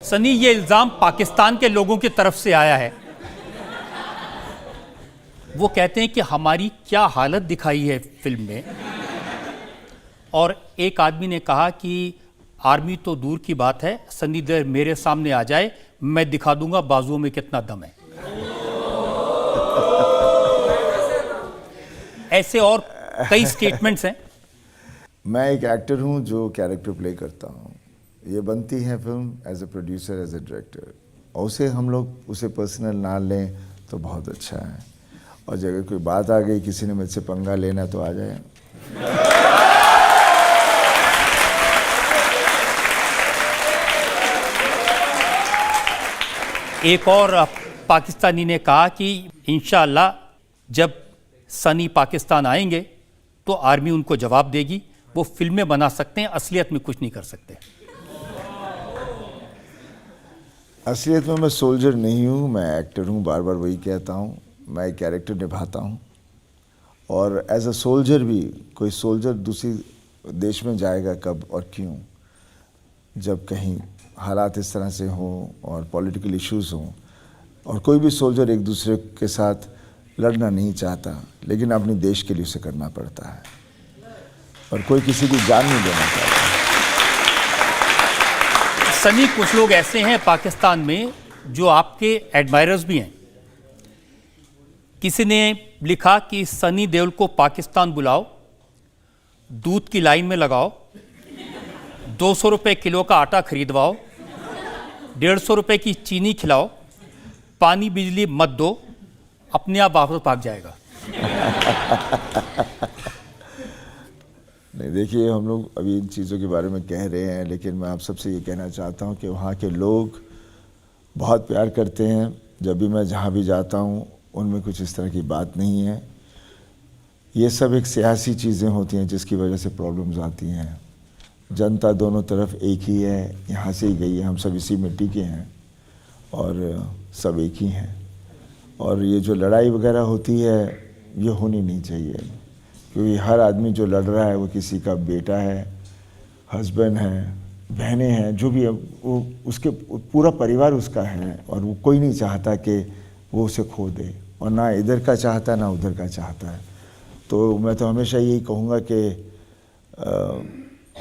सनी, ये इल्जाम पाकिस्तान के लोगों की तरफ से आया है। वो कहते हैं कि हमारी क्या हालत दिखाई है फिल्म में, और एक आदमी ने कहा कि आर्मी तो दूर की बात है, सनी देओल मेरे सामने आ जाए, मैं दिखा दूंगा बाजुओं में कितना दम है। ऐसे और कई स्टेटमेंट्स हैं। मैं एक एक्टर हूं जो कैरेक्टर प्ले करता हूं। ये बनती है film as a producer, as a director, और उसे हम लोग उसे पर्सनल ना लें तो बहुत अच्छा है। और अगर कोई बात आ गई, किसी ने मुझसे पंगा लेना, तो आ जाए। एक और पाकिस्तानी ने कहा कि इंशाअल्लाह जब सनी पाकिस्तान आएंगे तो आर्मी उनको जवाब देगी। वो फिल्में बना सकते हैं, असलियत में कुछ नहीं कर सकते। असलियत में मैं सोल्जर नहीं हूँ, मैं एक्टर हूँ। बार बार वही कहता हूँ, मैं एक कैरेक्टर निभाता हूँ। और एज अ सोल्जर भी, कोई सोल्जर दूसरी देश में जाएगा कब और क्यों, जब कहीं हालात इस तरह से हों और पॉलिटिकल इश्यूज़ हों। और कोई भी सोल्जर एक दूसरे के साथ लड़ना नहीं चाहता, लेकिन अपने देश के लिए उसे करना पड़ता है, और कोई किसी की जान नहीं देना चाहता। सनी, कुछ लोग ऐसे हैं पाकिस्तान में जो आपके एडमायरर्स भी हैं। किसी ने लिखा कि सनी देओल को पाकिस्तान बुलाओ, दूध की लाइन में लगाओ, 200 रुपये किलो का आटा खरीदवाओ, 150 रुपये की चीनी खिलाओ, पानी बिजली मत दो, अपने आप वापस भाग जाएगा। नहीं, देखिए, हम लोग अभी इन चीज़ों के बारे में कह रहे हैं, लेकिन मैं आप सबसे ये कहना चाहता हूँ कि वहाँ के लोग बहुत प्यार करते हैं। जब भी मैं जहाँ भी जाता हूँ, उनमें कुछ इस तरह की बात नहीं है। ये सब एक सियासी चीज़ें होती हैं जिसकी वजह से प्रॉब्लम्स आती हैं। जनता दोनों तरफ एक ही है, यहाँ से ही गई है, हम सब इसी मिट्टी के हैं और सब एक ही हैं। और ये जो लड़ाई वगैरह होती है, ये होनी नहीं चाहिए, क्योंकि हर आदमी जो लड़ रहा है वो किसी का बेटा है, हस्बैंड है, बहनें हैं, जो भी है, वो उसके पूरा परिवार उसका है, और वो कोई नहीं चाहता कि वो उसे खो दे, और ना इधर का चाहता है ना उधर का चाहता है। तो मैं तो हमेशा यही कहूँगा कि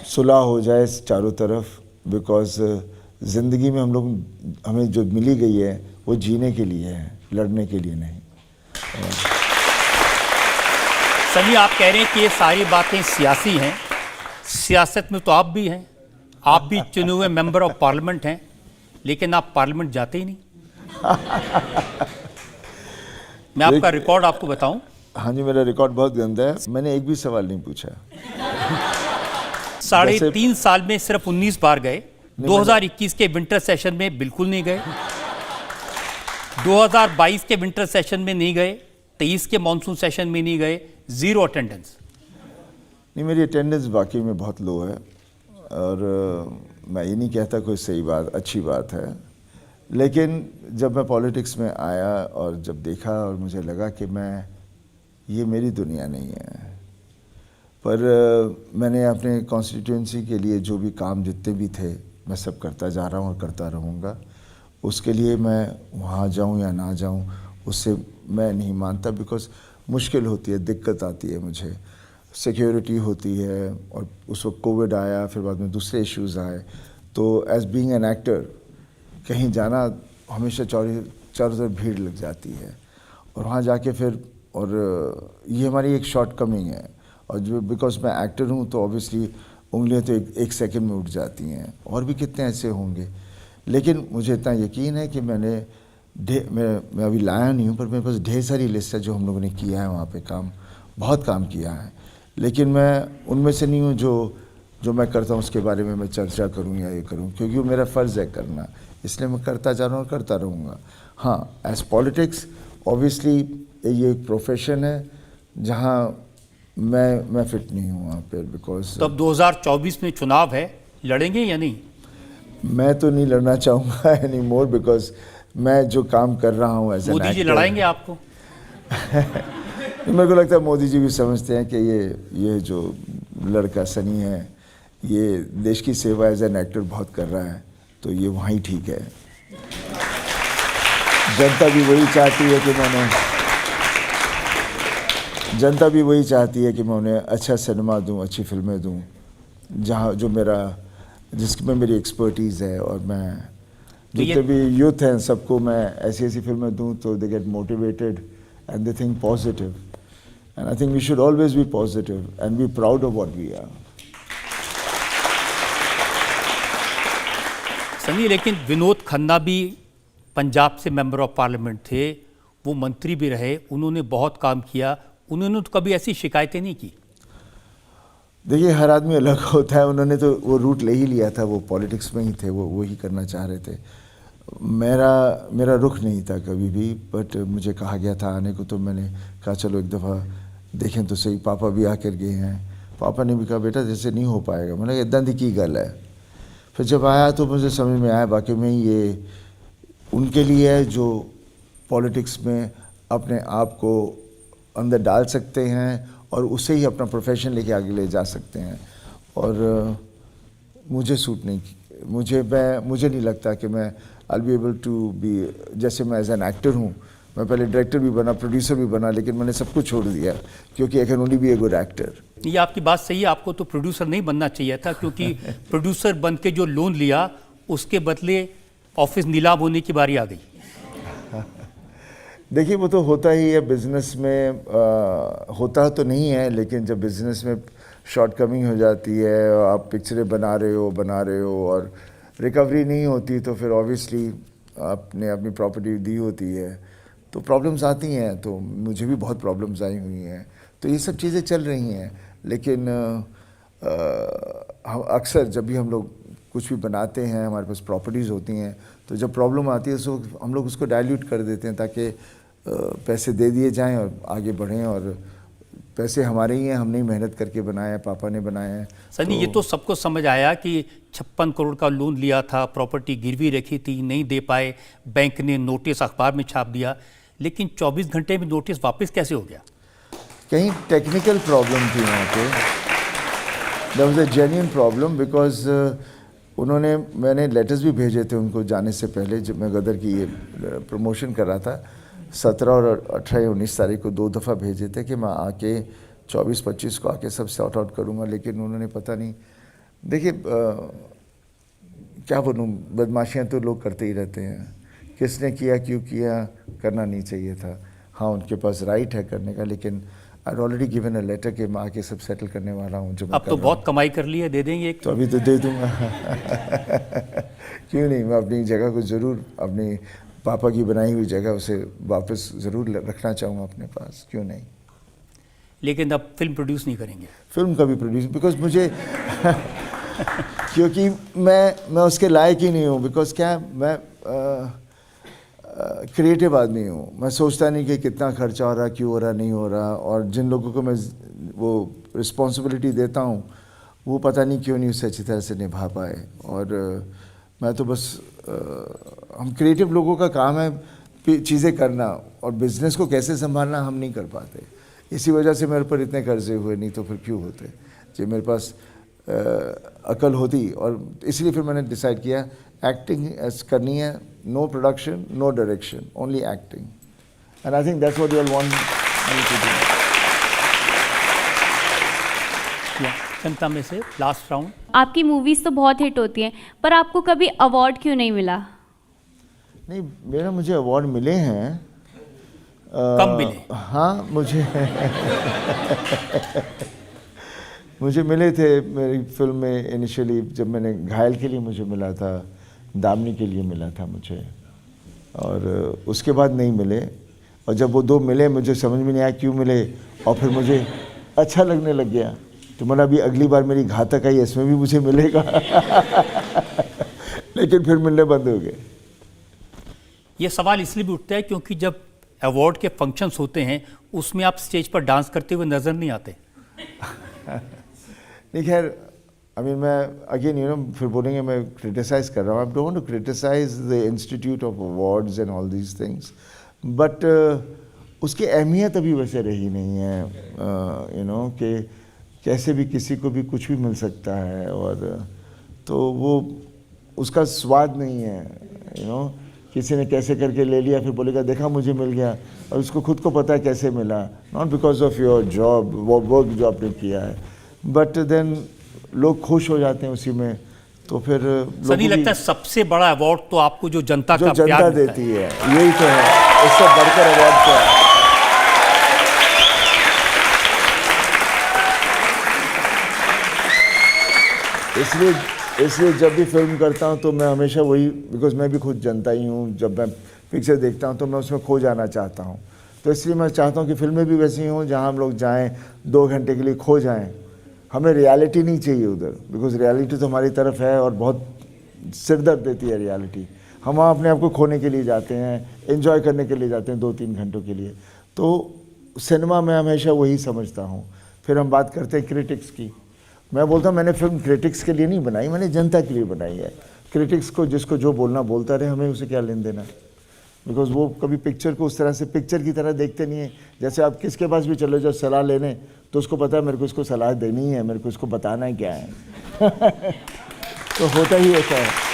सुलह हो जाए चारों तरफ, बिकॉज ज़िंदगी में हमें जो मिली गई है वो जीने के लिए है, लड़ने के लिए नहीं। सनी, आप कह रहे हैं कि ये सारी बातें सियासी हैं। सियासत में तो आप भी हैं, आप भी चुने हुए मेंबर ऑफ पार्लियामेंट हैं, लेकिन आप पार्लियामेंट जाते ही नहीं। मैं आपका रिकॉर्ड आपको बताऊं। हाँ जी, मेरा रिकॉर्ड बहुत गंदा है। मैंने एक भी सवाल नहीं पूछा। 3.5 साल में सिर्फ 19 बार गए। 2021 के विंटर सेशन में बिल्कुल नहीं गए, 2022 के विंटर सेशन में नहीं गए, 23 के मानसून सेशन में नहीं गए, 0 अटेंडेंस। नहीं, मेरी अटेंडेंस वाकई में बहुत लो है, और मैं ये नहीं कहता कोई सही बात, अच्छी बात है। लेकिन जब मैं पॉलिटिक्स में आया और जब देखा, और मुझे लगा कि ये मेरी दुनिया नहीं है। पर मैंने अपने कॉन्स्टिट्यूंसी के लिए जो भी काम जितने भी थे, मैं सब करता जा रहा हूँ और करता रहूँगा। उसके लिए मैं वहाँ जाऊँ या ना जाऊँ, उससे मैं नहीं मानता, बिकॉज मुश्किल होती है, दिक्कत आती है मुझे, सिक्योरिटी होती है, और उस वक्त कोविड आया, फिर बाद में दूसरे इश्यूज़ आए। तो एज बीइंग एन एक्टर कहीं जाना हमेशा चारों तरफ भीड़ लग जाती है, और वहाँ जाके फिर, और ये हमारी एक शॉर्टकमिंग है। और जो बिकॉज मैं एक्टर हूँ, तो ऑब्वियसली उंगलियाँ तो एक सेकंड में उठ जाती हैं, और भी कितने ऐसे होंगे। लेकिन मुझे इतना यकीन है कि मैं अभी लाया नहीं हूँ, पर मेरे पास ढेर सारी लिस्ट है जो हम लोगों ने किया है वहाँ पे काम, बहुत काम किया है। लेकिन मैं उनमें से नहीं हूँ जो मैं करता हूँ उसके बारे में मैं चर्चा करूँ या ये करूँ, क्योंकि वो मेरा फ़र्ज़ है करना, इसलिए मैं करता जा रहा हूँ और करता रहूँगा। हाँ, एज पॉलिटिक्स ऑब्वियसली ये एक प्रोफेशन है जहाँ मैं फिट नहीं हूँ वहाँ पर, बिकॉज तो अब 2024 में चुनाव है, लड़ेंगे या नहीं? मैं तो नहीं लड़ना चाहूँगा एनी मोर, बिकॉज मैं जो काम कर रहा हूँ as an actor. Modi ji लड़ाएंगे आपको? मेरे को लगता है मोदी जी भी समझते हैं कि ये जो लड़का सनी है, ये देश की सेवा एज एन एक्टर बहुत कर रहा है, तो ये वहीं ठीक है। जनता भी वही चाहती है कि मैं उन्हें अच्छा सिनेमा दूं, अच्छी फिल्में दूं, जहाँ जिसमें मेरी एक्सपर्टीज़ है, और मैं जितने भी यूथ हैं सबको मैं ऐसी ऐसी फिल्में दूं तो they get motivated and they think positive, and I think we should always be positive and be proud of what we are. Sunny, लेकिन विनोद खन्ना भी पंजाब से मेंबर ऑफ पार्लियामेंट थे, वो मंत्री भी रहे, उन्होंने बहुत काम किया, उन्होंने तो कभी ऐसी शिकायतें नहीं की। देखिए, हर आदमी अलग होता है, उन्होंने तो वो रूट ले ही लिया था, वो पॉलिटिक्स में ही थे, वो ही करना चाह रहे थे। मेरा रुख नहीं था कभी भी, बट मुझे कहा गया था आने को, तो मैंने कहा चलो एक दफ़ा देखें तो सही। पापा भी आकर गए हैं, पापा ने भी कहा बेटा जैसे नहीं हो पाएगा। मैंने कहा इदां दी की गल है। फिर जब आया तो मुझे समझ में आया वाकई में ये उनके लिए है जो पॉलिटिक्स में अपने आप को अंदर डाल सकते हैं और उससे ही अपना प्रोफेशन लेके आगे ले जा सकते हैं। और मुझे सूट नहीं, मुझे नहीं लगता कि मैं आई बी एबल टू बी, जैसे मैं एज एन एक्टर हूँ, मैं पहले डायरेक्टर भी बना, प्रोड्यूसर भी बना, लेकिन मैंने सब कुछ छोड़ दिया क्योंकि I can only be a good actor. ये आपकी बात सही है, आपको तो प्रोड्यूसर नहीं बनना चाहिए था, क्योंकि प्रोड्यूसर बन के जो लोन लिया उसके बदले ऑफिस नीलाम होने की बारी आ गई। देखिए, वो तो होता ही है बिज़नेस में, होता तो नहीं है, लेकिन जब बिज़नेस में शॉर्टकमिंग हो जाती है और आप पिक्चरें बना रहे हो और रिकवरी नहीं होती, तो फिर ऑब्वियसली आपने अपनी प्रॉपर्टी दी होती है तो प्रॉब्लम्स आती हैं। तो मुझे भी बहुत प्रॉब्लम्स आई हुई हैं, तो ये सब चीज़ें चल रही हैं। लेकिन हम अक्सर जब भी हम लोग कुछ भी बनाते हैं, हमारे पास प्रॉपर्टीज़ होती हैं, तो जब प्रॉब्लम आती है तो हम लोग उसको डाइल्यूट कर देते हैं ताकि पैसे दे दिए जाएं और आगे बढ़ें। और पैसे हमारे ही हैं, हमने ही मेहनत करके बनाए हैं, पापा ने बनाए हैं। सनी, ये तो सबको समझ आया कि 56 करोड़ का लोन लिया था, प्रॉपर्टी गिरवी रखी थी, नहीं दे पाए, बैंक ने नोटिस अखबार में छाप दिया, लेकिन 24 घंटे में नोटिस वापस कैसे हो गया? कहीं टेक्निकल प्रॉब्लम थी वहाँ पे, there was a genuine problem, because मैंने लेटर्स भी भेजे थे उनको जाने से पहले, जब मैं गदर की ये प्रमोशन कर रहा था। 17 और 18 या 19 तारीख को 2 दफ़ा भेजे थे कि मैं आके 24-25 को आके सब सॉर्ट आउट करूँगा, लेकिन उन्होंने पता नहीं। देखिए, क्या बोलूँ, बदमाशियाँ तो लोग करते ही रहते हैं, किसने किया, क्यों किया, करना नहीं चाहिए था। हाँ, उनके पास राइट है करने का, लेकिन I already given a letter कि मैं आके सब सेटल करने वाला हूँ। जो अब तो बहुत कमाई कर ली है, दे देंगे एक तो अभी तो दे दूँगा क्यों नहीं, मैं अपनी जगह को ज़रूर, अपनी पापा की बनाई हुई जगह उसे वापस ज़रूर रखना चाहूँगा अपने पास, क्यों नहीं। लेकिन अब फिल्म प्रोड्यूस नहीं करेंगे? फिल्म का भी प्रोड्यूस, बिकॉज मुझे क्योंकि मैं उसके लायक ही नहीं हूँ। बिकॉज क्या, मैं क्रिएटिव आदमी हूँ, मैं सोचता नहीं कि कितना खर्चा हो रहा, क्यों हो रहा, नहीं हो रहा, और जिन लोगों को मैं वो रिस्पॉन्सिबिलिटी देता हूँ वो पता नहीं क्यों नहीं उसे अच्छी तरह से निभा पाए। और मैं तो बस हम क्रिएटिव लोगों का काम है चीज़ें करना, और बिज़नेस को कैसे संभालना हम नहीं कर पाते। इसी वजह से मेरे पर इतने कर्जे हुए, नहीं तो फिर क्यों होते। जो मेरे पास अकल होती, और इसलिए फिर मैंने डिसाइड किया एक्टिंग करनी है, no production, no direction, only acting, and I think that's what you all want me to do. जनता में से लास्ट राउंड। आपकी मूवीज तो बहुत हिट होती हैं, पर आपको कभी अवार्ड क्यों नहीं मिला? नहीं, मुझे अवार्ड मिले हैं, कम मिले? हाँ, मुझे मिले थे मेरी फिल्म में इनिशियली। जब मैंने घायल के लिए मुझे मिला था, दामनी के लिए मिला था मुझे, और उसके बाद नहीं मिले। और जब वो 2 मिले मुझे समझ में नहीं आया क्यों मिले, और फिर मुझे अच्छा लगने लग गया। तो मैंने अभी अगली बार मेरी घातक आई, इसमें भी मुझे मिलेगा लेकिन फिर मिलने बंद हो गए। ये सवाल इसलिए भी उठता है क्योंकि जब अवार्ड के फंक्शंस होते हैं उसमें आप स्टेज पर डांस करते हुए नजर नहीं आते। नहीं, खैर, मैं अगेन फिर बोलेंगे मैं क्रिटिसाइज़ कर रहा हूँ। I don't want to criticise the institute of awards and all these things, but उसकी अहमियत अभी वैसे रही नहीं है, कि कैसे भी किसी को भी कुछ भी मिल सकता है। और तो वो उसका स्वाद नहीं है, यू नो। किसी ने कैसे करके ले लिया, फिर बोलेगा देखा मुझे मिल गया, और उसको खुद को पता है कैसे मिला, not because of your job, वो वर्क जो आपने किया है, बट देन लोग खुश हो जाते हैं उसी में। तो फिर सनी, लगता है सबसे बड़ा अवार्ड तो आपको जो जनता जो का जनता प्यार मिलता देती है, यही तो है, इससे बढ़कर अवार्ड क्या है। इसलिए जब भी फिल्म करता हूँ तो मैं हमेशा वही, बिकॉज मैं भी खुद जनता ही हूँ, जब मैं पिक्चर देखता हूँ तो मैं उसमें खो जाना चाहता हूँ। तो इसलिए मैं चाहता हूँ कि फिल्में भी वैसी हों जहाँ हम लोग जाएं, 2 घंटे के लिए खो जाएं। हमें रियलिटी नहीं चाहिए उधर, बिकॉज रियलिटी तो हमारी तरफ है और बहुत सिरदर्द देती है रियलिटी। हम वहाँ अपने आप को खोने के लिए जाते हैं, एंजॉय करने के लिए जाते हैं 2-3 घंटों के लिए। तो सिनेमा में हमेशा वही समझता हूँ। फिर हम बात करते हैं क्रिटिक्स की। मैं बोलता हूँ मैंने फिल्म क्रिटिक्स के लिए नहीं बनाई, मैंने जनता के लिए बनाई है। क्रिटिक्स को जिसको जो बोलना बोलता रहे, हमें उसे क्या लेन देना, बिकॉज वो कभी पिक्चर को उस तरह से पिक्चर की तरह देखते नहीं है। जैसे आप किसके पास भी चले जाओ सलाह लेने, तो उसको पता है मेरे को इसको सलाह देनी है, मेरे को इसको बताना है क्या है। तो होता ही ऐसा है।